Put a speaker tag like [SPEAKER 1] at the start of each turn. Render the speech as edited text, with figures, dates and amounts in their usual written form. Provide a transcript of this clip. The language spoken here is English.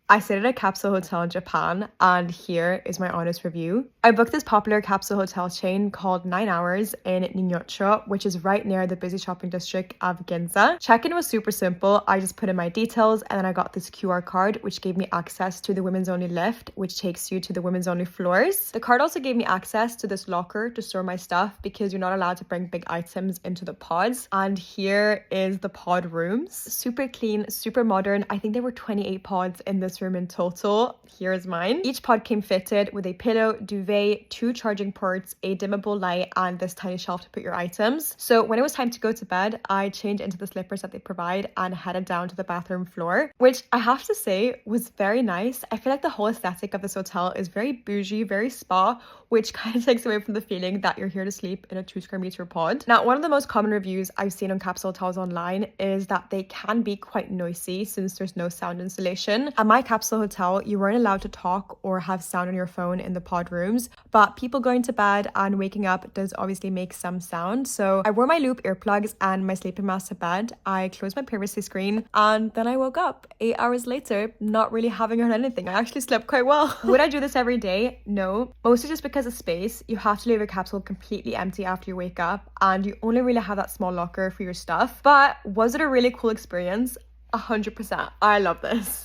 [SPEAKER 1] I stayed at a capsule hotel in Japan, and here is my honest review. I booked this popular capsule hotel chain called 9 Hours in Ninyocho, which is right near the busy shopping district of Ginza. Check-in was super simple. I just put in my details and then I got this QR card, which gave me access to the women's only lift, which takes you to the women's only floors. The card also gave me access to this locker to store my stuff because you're not allowed to bring big items into the pods. And here is the pod rooms. Super clean, super modern. I think there were 28 pods in this room in total. Here is mine. Each pod came fitted with a pillow, duvet, 2 charging ports, a dimmable light, and this tiny shelf to put your items. So when it was time to go to bed, I changed into the slippers that they provide and headed down to the bathroom floor, which I have to say was very nice. I feel like the whole aesthetic of this hotel is very bougie, very spa, which kind of takes away from the feeling that you're here to sleep in a 2 square meter pod. Now, one of the most common reviews I've seen on capsule hotels online is that they can be quite noisy since there's no sound insulation. At my capsule hotel, you weren't allowed to talk or have sound on your phone in the pod rooms, but people going to bed and waking up does obviously make some sound. So I wore my loop earplugs and my sleeping mask to bed. I closed my privacy screen and then I woke up 8 hours later, not really having heard anything. I actually slept quite well. Would I do this every day? No, mostly just because of space. You have to leave your capsule completely empty after you wake up and you only really have that small locker for your stuff. But was it a really cool experience? 100%. I love this.